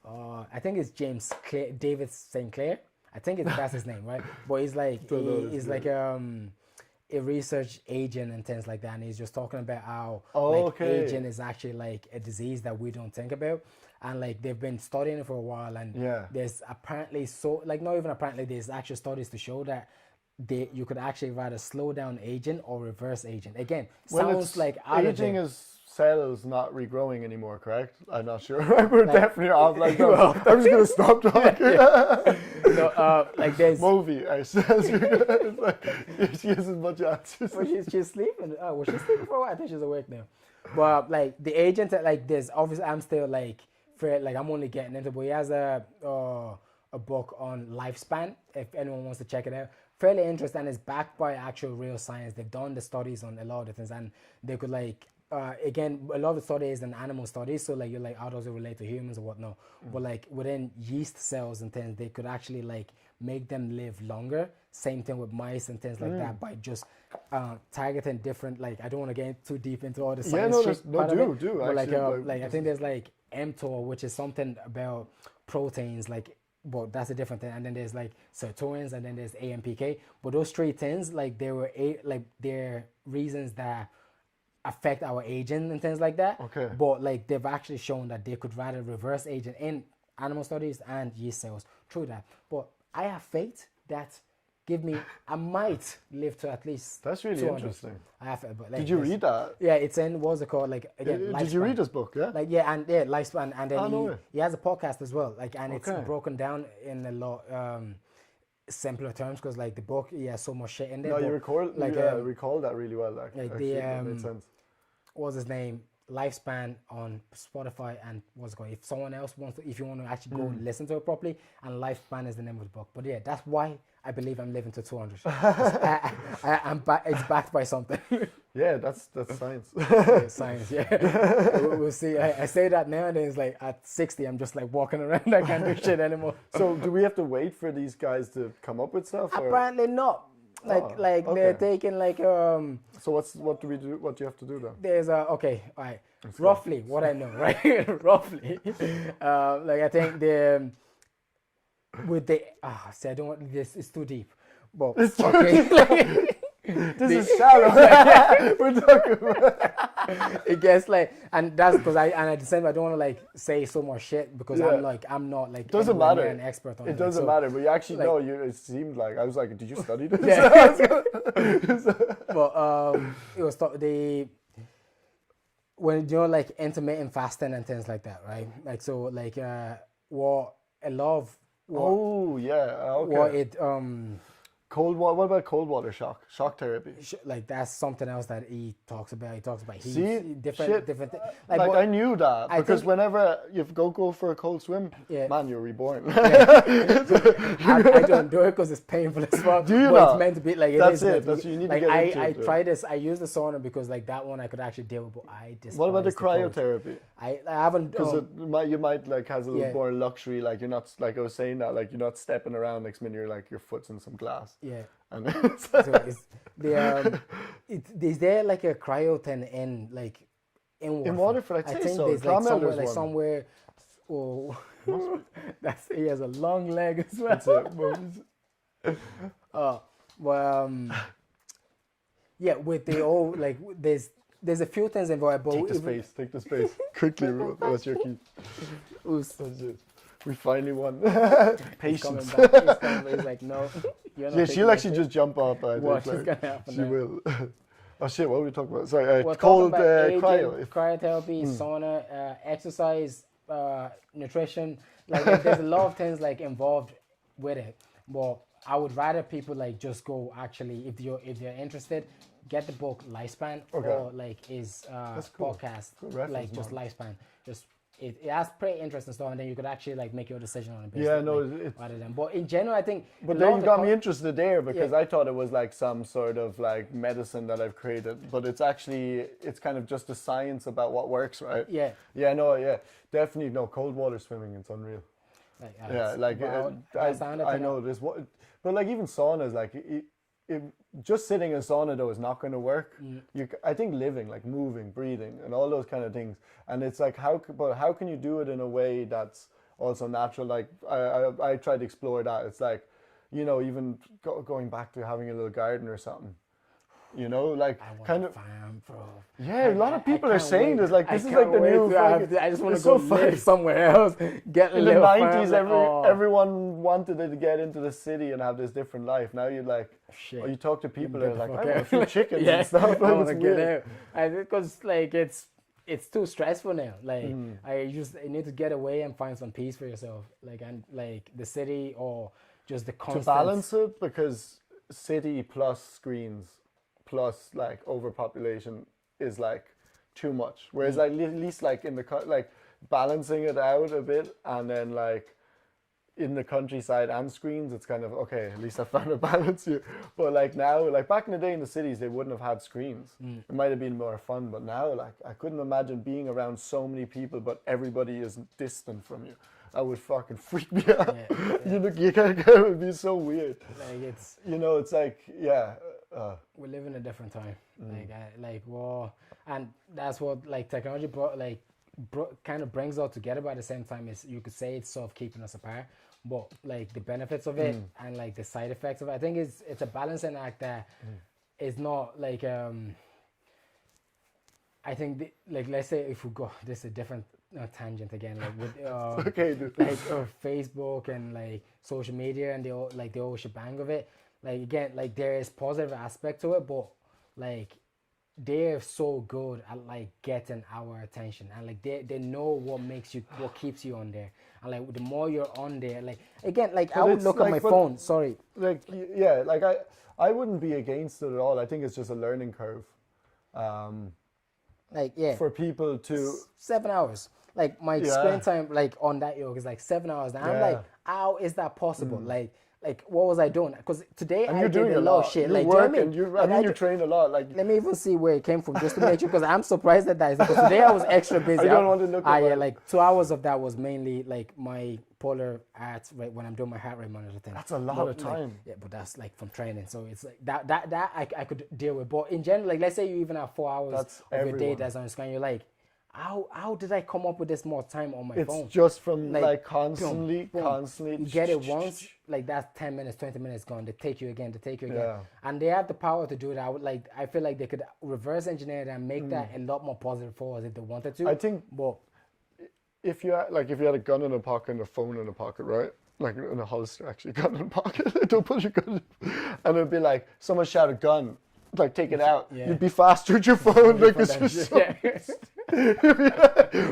I think it's David St. Clair. I think that's his name, right? But he's like he's like a research agent and things like that, and he's just talking about how aging is actually like a disease that we don't think about, and like they've been studying it for a while, and there's apparently there's actual studies to show that you could actually rather slow down aging or reverse aging. Again, sounds like aging is cells not regrowing anymore, correct? I'm not sure. We're definitely off. Like, no, I'm just gonna stop talking. Like there's movie. She has as much answers. Well, she's sleeping. Oh, she's sleeping for a while. I think she's awake now. But like the agent, like there's obviously I'm still like I'm only getting into. But he has a book on lifespan. If anyone wants to check it out, fairly interesting, and it's backed by actual real science. They've done the studies on a lot of the things, and they could like again, a lot of the studies and animal studies, so like you're like, how does it relate to humans or whatnot? But like within yeast cells and things, they could actually like make them live longer. Same thing with mice and things like that by just targeting different, like, I don't want to get too deep into all the science shit part of it, but like I think there's like mTOR, which is something about proteins, like, but that's a different thing. And then there's like sirtuins, and then there's AMPK. But those three things, like, they're reasons that affect our aging and things like that. Okay. But like they've actually shown that they could rather reverse aging in animal studies and yeast cells through that. But I have faith that I might live to at least. That's really 200. interesting. I have it, but like, Did you read that? Yeah, it's in, what's it called? Like, again, Did you read this book? Yeah. Like, yeah, and yeah, lifespan, and then no way. he has a podcast as well. Like, and it's Okay. broken down in a lot simpler terms, because like the book, he has so much shit in there. No, but, you recall that really well. Like the that made sense. what's his name? Lifespan on Spotify, and what's it called? If someone else wants to, if you want to actually go and listen to it properly, and Lifespan is the name of the book. But yeah, that's why I believe I'm living to 200. It's backed by something. Yeah, that's science. Yeah, science, yeah. We'll see. I say that now, and then it's like at 60, I'm just like walking around. I can't do shit anymore. So do we have to wait for these guys to come up with stuff? Or? Apparently not. Like okay. they're taking like So what do we do? What do you have to do then? There's okay, all right. Roughly what I know, right? Roughly, like I think the with the see, I don't want this. It's too deep, but It's too okay. This is shallow. We're talking about. It gets like, and that's because at the same time, I don't want to like say so much shit, because I'm not like Doesn't anywhere matter. near an expert on it. It doesn't matter, but you actually like, know. It seemed like I was like, did you study this? Yeah. But it was when you know, like intermittent fasting and things like that, right? Like, so like what a lot of okay. what it Cold water. What about cold water shock? Shock therapy. like that's something else that he talks about. He talks about heat, See? different. Like but I knew that I because think- whenever you go for a cold swim, Yeah. man, you're reborn. I don't do it because it's painful as well. Do you but not? it's meant to be like That's it. it. That's you need like to get I into it. tried this. I used the sauna because like that one I could actually deal with. But I despise What about the cold. cryotherapy? I haven't. Because you might like has a little Yeah. more luxury. Like you're not like I was saying that like you're not stepping around next minute. You're like your foot's in some glass. Yeah. And So it's is there like a cryo thing in like in Waterford? I I'd say think so. there's like Clonmel, somewhere there's one. somewhere. Oh, he has a long leg as well. That's it. Yeah, with the old like there's a few things involved. But Take the space. Take the space. Quickly, Ro. That's your key. Who's That's it. We finally won. coming Patience. back? He's like, no. You're not Yeah, taking she'll my actually pick. just jump up. I What think, is gonna happen? She now? will. Oh shit! What were we talking about? Sorry, We're cold talking about aging, cryo. cryotherapy, sauna, exercise, nutrition. Like there's a lot of things like involved with it. But I would rather people like just go actually if you're interested, get the book Lifespan or like his cool. podcast Good reference, like just man. Lifespan. Just it has pretty interesting stuff, and then you could actually like make your decision on it. Yeah, no, like, rather than. But in general, I think. But a then lot you of the got me interested there because Yeah. I thought it was like some sort of like medicine that I've created, but it's kind of just the science about what works, right? Yeah. Yeah, no, yeah, definitely no cold water swimming. It's unreal. Like, Yeah, like I know this. But like even saunas, like just sitting in a sauna though is not going to work. I think living, like moving, breathing, and all those kind of things. And it's like how can you do it in a way that's also natural? Like I tried to explore that. It's like, you know, even going back to having a little garden or something. You know, like I want kind a of. farm, bro. Yeah, a lot of people are can't saying wait. this. Like I this is can't like the wait new. to have fucking- I just want to it's go so funny. live somewhere else. Get a In the little farm, 90s, like, everyone wanted to get into the city and have this different life. Now you're like, Shit. or you talk to people Get and the like, I fuck want a out. few chickens Yeah, and stuff. I Like, want to it's get weird. out. Because like it's too stressful now. Like you need to get away and find some peace for yourself. Like and like the city or just the To constant. balance it, because city plus screens plus like overpopulation is like too much. Whereas like at least like in the like balancing it out a bit and then like in the countryside and screens, it's kind of okay. At least I found a balance here. But like now, like back in the day in the cities, they wouldn't have had screens. It might have been more fun. But now, like I couldn't imagine being around so many people, but everybody is distant from you. That would fucking freak me out. You know, it would be so weird. Like it's, you know, it's like we live in a different time. And that's what like technology brought, kind of brings us together. But at the same time, is you could say it's sort of keeping us apart. But like the benefits of it and like the side effects of it, I think it's a balancing act that is not like I think like let's say if we go, this is a different tangent again, like with okay, dude. like Facebook and like social media and the whole shebang of it. Like again, like there is positive aspect to it, but like they're so good at like getting our attention, and like they know what keeps you on there, and like the more you're on there, like again, like but I would look like, at my phone. Sorry, like yeah, like I wouldn't be against it at all. I think it's just a learning curve. Like yeah, for people to 7 hours. Like my screen time, like on that yoke is like 7 hours. And I'm like, how is that possible? Like what was I doing? Because today I did a lot of shit. You like, work do you know what I mean? you train a lot. Like, let me even see where it came from just to make sure, because I'm surprised at that. Because today I was extra busy. I don't want to look at like 2 hours of that was mainly like my polar arts, right, when I'm doing my heart rate monitor thing. That's a lot of time. Like, yeah, but that's like from training. So it's like that I could deal with. But in general, like let's say you even have 4 hours of your day that's on screen, you're like, how did I come up with this more time on my phone? It's just from like constantly. You get it once, like that's 10 minutes, 20 minutes gone. They take you again. Yeah. And they have the power to do it. I feel like they could reverse engineer it and make that a lot more positive for us if they wanted to. I think, but if you had a gun in a pocket and a phone in a pocket, right? Like in a holster, actually, gun in a pocket. Don't put your gun in. And it'd be like, someone shout a gun, like take it out. Yeah. You'd be faster with your phone. Like it's just so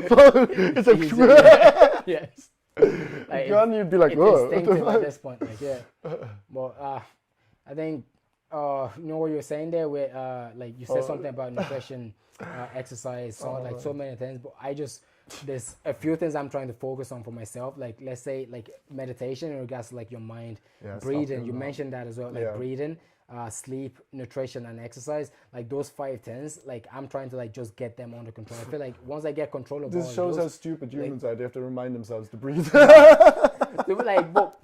phone, it's like yes. Like gun, you'd be like, whoa. It's instinctive at this point, like yeah. But I think you know what you were saying there with like you said something about nutrition, exercise, so many things. But there's a few things I'm trying to focus on for myself. Like let's say like meditation in regards to like your mind, breathing. You mentioned that as well, like breathing. Sleep, nutrition, and exercise, like those 5 things, like I'm trying to like just get them under control. I feel like once I get control of this shows how stupid humans are. They have to remind themselves to breathe. They were like, but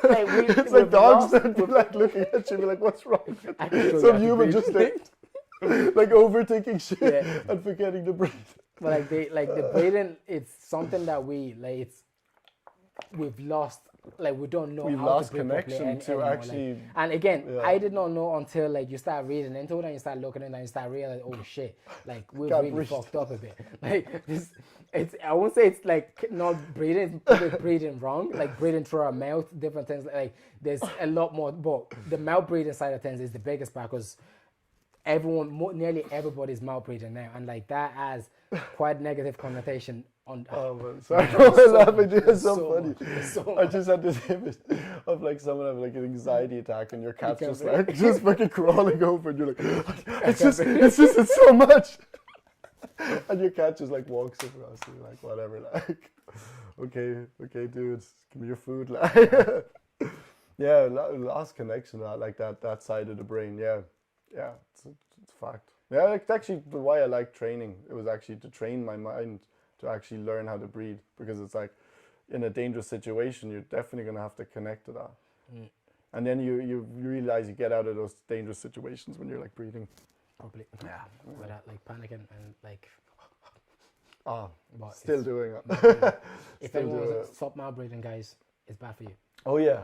like it's like dogs that be like looking at you, be like, "What's wrong?" Some human just like overthinking shit and forgetting to breathe. But like the breathing, it's something that we've lost. Like we don't know. We've how lost to connection to anymore. actually. Like, and again, I did not know until like you start reading into it and you start looking at it and you start realizing, oh shit, like we've really fucked up a bit. Like this, I won't say it's like not breathing, it's breathing wrong. Like breathing through our mouth, different things. Like there's a lot more, but the mouth breathing side of things is the biggest part because nearly everybody's mouth breathing now, and like that has quite negative connotation. Man, sorry, I'm laughing. It's so funny. I just had this image of like someone having like an anxiety attack, and your cat's just fucking crawling over, and you're like, it's so much. And your cat just like walks across you, like whatever, like, okay, dudes, give me your food, like, yeah, lost connection, like that side of the brain, yeah, it's a fact. Yeah, it's actually why I like training. It was actually to train my mind to actually learn how to breathe, because it's like in a dangerous situation you're definitely going to have to connect to that, and then you realize you get out of those dangerous situations when you're like breathing properly, without like panicking and like still doing it. If anyone stop mouth breathing, guys, it's bad for you. Oh yeah.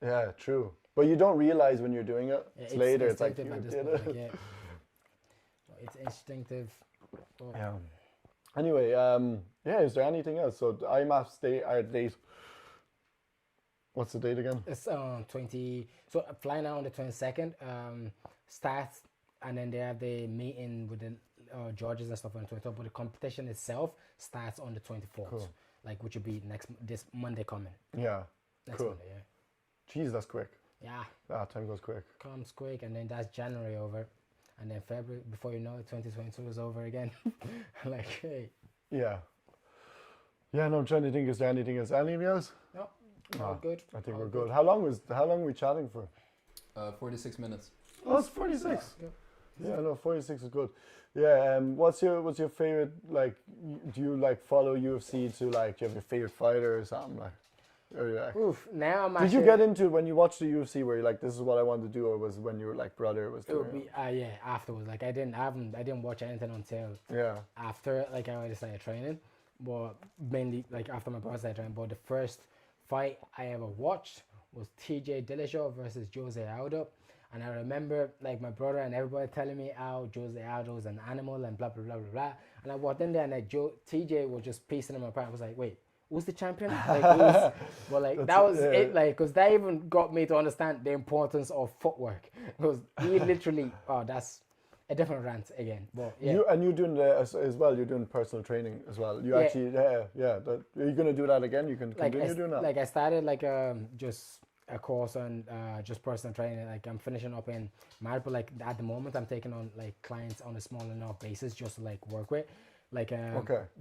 Yeah, true, but you don't realize when you're doing it. It's later, it's like you did it. Like, it's instinctive. Yeah. Anyway, is there anything else? So the IMMAF date. What's the date again? It's 20. So flying out on the 22nd. Starts, and then they have the meeting with the judges and stuff on the 23rd. But the competition itself starts on the 24th. Cool. Like, which will be this Monday coming. Yeah. Next cool. Monday, yeah. Jeez, that's quick. Yeah. Time goes quick. Comes quick, and then that's January over. And then February, before you know it, 2022 is over again. Like, hey. Yeah. Yeah, no, I'm trying to think, is there anything else? Anything else? No. All good. I think All we're good. How long were we chatting for? 46 minutes. Oh, it's 46. Yeah. Yeah, no, 46 is good. Yeah, what's your favorite, like, do you like follow UFC to, like, do you have your favorite fighter or something, like? Or you like, Oof. Now I'm did actually. you get into it when you watched the UFC where you're like, this is what I want to do, or was when you were like brother was It doing would be yeah, afterwards. Like I didn't watch anything until Yeah. after like I already started training, but mainly like after my brother started training. But the first fight I ever watched was TJ Dillashaw versus Jose Aldo, and I remember like my brother and everybody telling me how Jose Aldo's an animal and blah blah blah blah blah. And I walked in there and like TJ was just piecing him apart. I was like, wait, who's the champion? Like, but like that was it, like, because that even got me to understand the importance of footwork. Because he literally, that's a different rant again. But yeah, You're doing as well. You're doing personal training as well. You actually, are you gonna do that again? You can continue doing that. Like I started like just a course on just personal training. Like I'm finishing up in March, but like at the moment I'm taking on like clients on a small enough basis just to like work with, like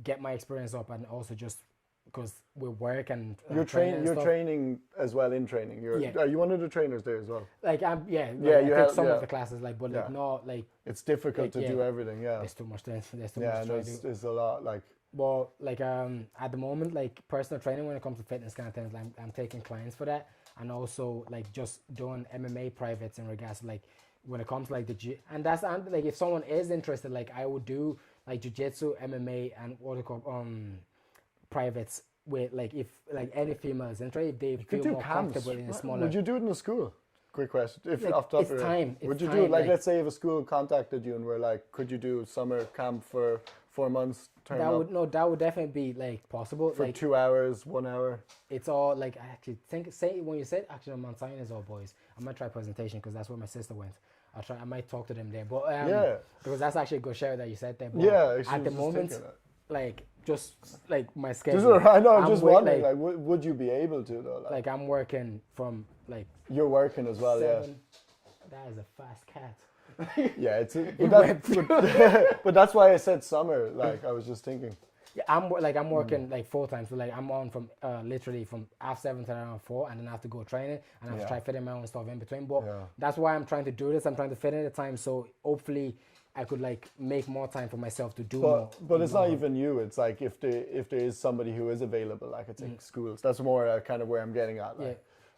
get my experience up, and also just because we work and you're training as well in training. Are you one of the trainers there as well? Like I take some of the classes, like, but like not like it's difficult to do everything. Yeah, there's too much. There's too much. There's a lot. Like, but like at the moment, like personal training when it comes to fitness kind of things, like, I'm taking clients for that, and also like just doing MMA privates in regards to like when it comes to like and that's like if someone is interested, like I would do like jiu-jitsu, MMA, and what they call privates with like if like any female is interested, if they feel more comfortable in a smaller. Would you do it in a school? Quick question. If like, off top it's time. Would you do it like let's say if a school contacted you and were like, could you do summer camp for 4 months? That would definitely be like possible. For like 2 hours, 1 hour. It's all like I actually say when you said actually Mount Sinai is all boys. I might try presentation because that's where my sister went. I might talk to them there, but because that's actually a good share that you said there. But at the moment, like just like my schedule. I know. I'm just wondering, like, would you be able to though? Like I'm working from like. You're working as well, 7, yeah. That is a fast cat. Yeah, but that's why I said summer. Like I was just thinking. Yeah, I'm working like 4 times. So like I'm on from literally from 7:30 to around 4, and then I have to go training and I have to try fitting my own stuff in between. But that's why I'm trying to do this. I'm trying to fit in the time, so hopefully I could like make more time for myself to do more. But it's not even you. It's like if there is somebody who is available, like it's like schools. That's more kind of where I'm getting at. Like. Yeah.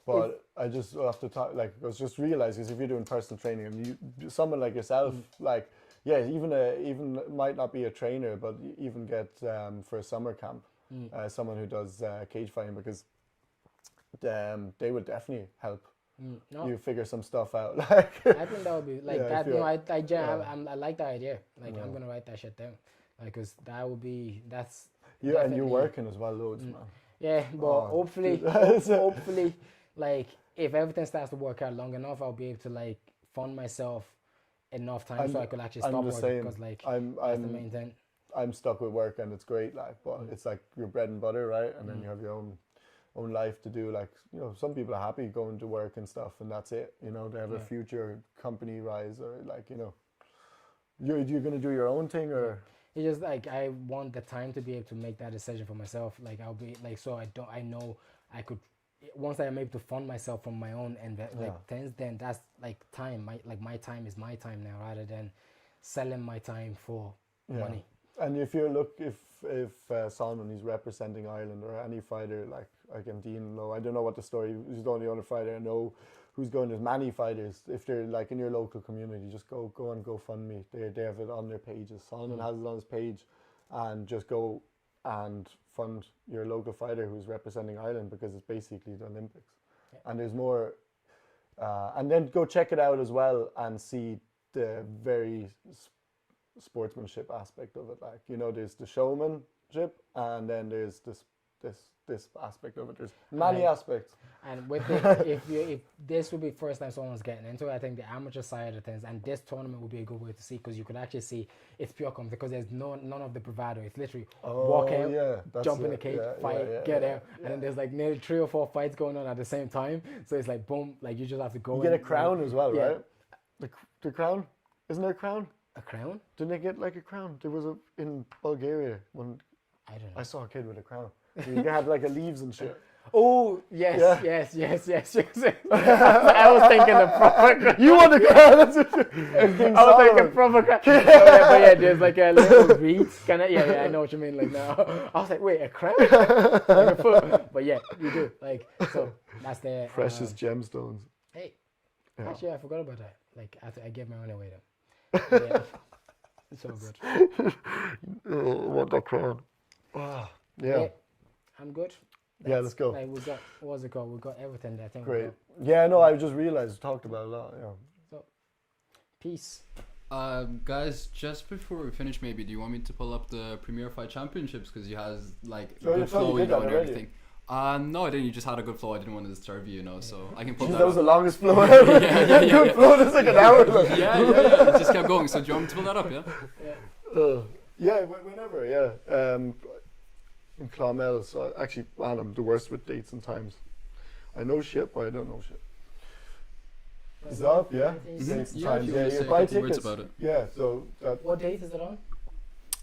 But I just have to talk. Like I was just realizing, because if you're doing personal training and someone like yourself, like. Yeah, even might not be a trainer, but even get for a summer camp, someone who does cage fighting, because they would definitely help you figure some stuff out. Like I think that would be like that. No, I like that idea. Like I'm gonna write that shit down, like because that's. Yeah, and you're working as well, loads, man. Yeah, but hopefully, like if everything starts to work out long enough, I'll be able to like fund myself enough time so I could actually stop working, because like that's the main thing. I'm stuck with work and it's great, like, but it's like your bread and butter, right? And then you have your own life to do. Like, you know, some people are happy going to work and stuff, and that's it. You know, they have a future company rise, or like, you know, you're gonna do your own thing, or it's just like I want the time to be able to make that decision for myself. Like I'll be like, so I know I could. Once I am able to fund myself from my own things, then that's like time. My time is my time now, rather than selling my time for money. And if Salman, he's representing Ireland, or any fighter like Dean Lowe, I don't know what the story. He's the only other fighter I know who's going. There's many fighters. If they're like in your local community, just go on GoFundMe. They have it on their pages. Salman has it on his page, and just go and fund your local fighter who's representing Ireland, because it's basically the Olympics. And there's more, and then go check it out as well and see the very sportsmanship aspect of it. Like, you know, there's the showmanship, and then there's this aspect of it. There's many aspects. And with if this would be first time someone's getting into it, I think the amateur side of things, and this tournament would be a good way to see, because you could actually see it's pure comfort, because there's none of the bravado. It's literally walk out, jump in the cage, fight, get out, and then there's like nearly 3 or 4 fights going on at the same time. So it's like boom, like you just have to go. You get a crown as well, right? The crown, isn't there a crown? A crown? Didn't they get like a crown? There was in Bulgaria when I don't know. I saw a kid with a crown. You had like a leaves and shit. Oh, yes, Yeah. yes. I was thinking the proper crown. You want the crown? That's what King I was thinking Solomon. proper crown. But yeah, there's like a little wreath. Yeah, I know what you mean. Like now, I was like, wait, a crown? Like a full, but yeah, you do. Like, so that's the Precious gemstones. Hey, Yeah. actually, I forgot about that. Like, I gave my money away though. Yeah, it's so good. Want that crown? Yeah. I'm good. Yeah, let's go. Like we got, what was it called? We got everything that I think. Great. Yeah, no, I just realized we talked about it a lot. Yeah. So, peace. Guys, just before we finish, maybe do you want me to pull up the Premier Fight Championships because you has like Oh, you good thought you flow, did you know, that and already? everything. No, I didn't. You just had a good flow. I didn't want to disturb you, you know. So I can pull Jeez, that that was up. the longest flow ever. Yeah. Good flow, that's like an hour. Like. Yeah. It just kept going. So do you want me to pull that up? Yeah. Yeah, whenever, yeah. In Clonmel, so actually, man, I'm the worst with dates and times. I know shit, but I don't know shit. Is that up? Yeah? Dates and Yeah, times. if you Yeah, want to you say a buy couple words tickets. about it. Yeah, so that. What date is it on?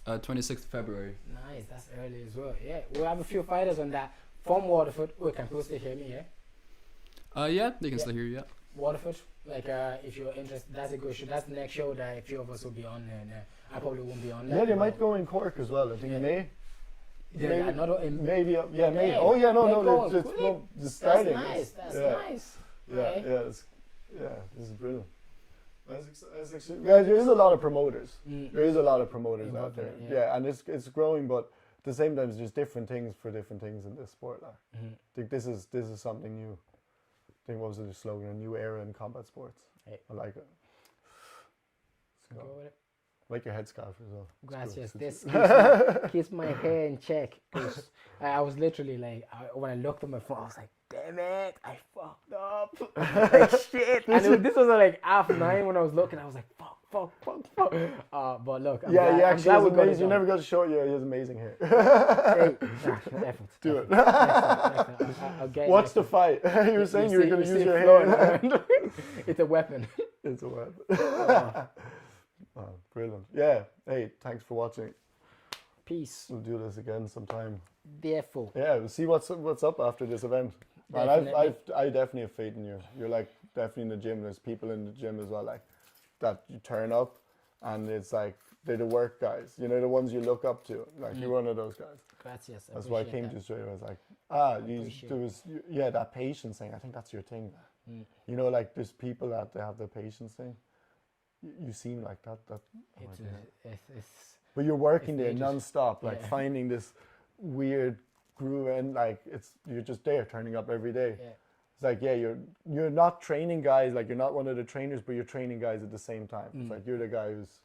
26th February. Nice, that's early as well. Yeah, we'll have a few fighters on that from Waterford. Oh, can people still hear me? Yeah. Yeah, they can Yeah. still hear you. Yeah. Waterford. Like, if you're interested, that's a good show. That's the next show that a few of us will be on, and I probably won't be on that. Yeah, they might go in Cork as well. I think in May. Yeah, another in Maybe, yeah, May. May. Oh, yeah, May no, going. it's Really? just starting. That's nice. That's yeah. nice. Yeah, Okay. yeah, this is brilliant. Yeah, there is a lot of promoters. Mm. There is a lot of promoters out Involved in there. it, yeah. Yeah, and it's growing, but at the same time, there's different things for different things in this sport. Like. Mhm. I think this is something new. I think what was the slogan? A new era in combat sports. Hey. I like it. Go with it. Like your headscarf as well. It's Gracias. cool. This keeps my hair in check. 'Cause I was literally like, when I looked at my phone, I was like, damn it, I fucked up. Like, shit. And this was like 9:30 when I was looking. I was like, fuck. But look, I'm Yeah, glad, he I'm actually glad has we got it amazing. You done. never got to show you his amazing hair. Hey, effort. Do it. Next time. I'll get it Watch next the time. fight. You were saying you were going to use see your it hair. flowing around. It's a weapon. It's a web. Oh, brilliant. Yeah. Hey, thanks for watching. Peace. We'll do this again sometime. Therefore. Yeah, we'll see what's up after this event. Man, Definitely. I definitely have faith in you. You're like definitely in the gym. There's people in the gym as well, like that you turn up, and it's like they're the work guys. You know, the ones you look up to. Like you're one of those guys. Gracias. That's why I came to Australia. I was like, that patience thing. I think that's your thing. You know, like there's people that they have the patience thing. You seem like that. It's But you're working it's there ages. non-stop, like Yeah. finding this weird groove, and like you're just there, turning up every day. Yeah. It's like you're not training guys, like you're not one of the trainers, but you're training guys at the same time. It's like you're the guy who's,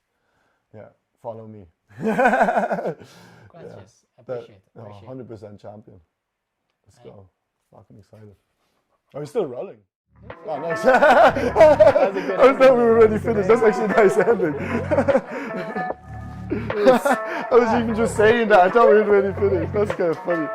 follow me. Gracias. I appreciate it. 100% champion. Let's go. Fucking excited. Are we still rolling? Oh, nice. I thought we were already finished. That's actually a nice ending. I was even just saying that. I thought we were already finished. That's kind of funny.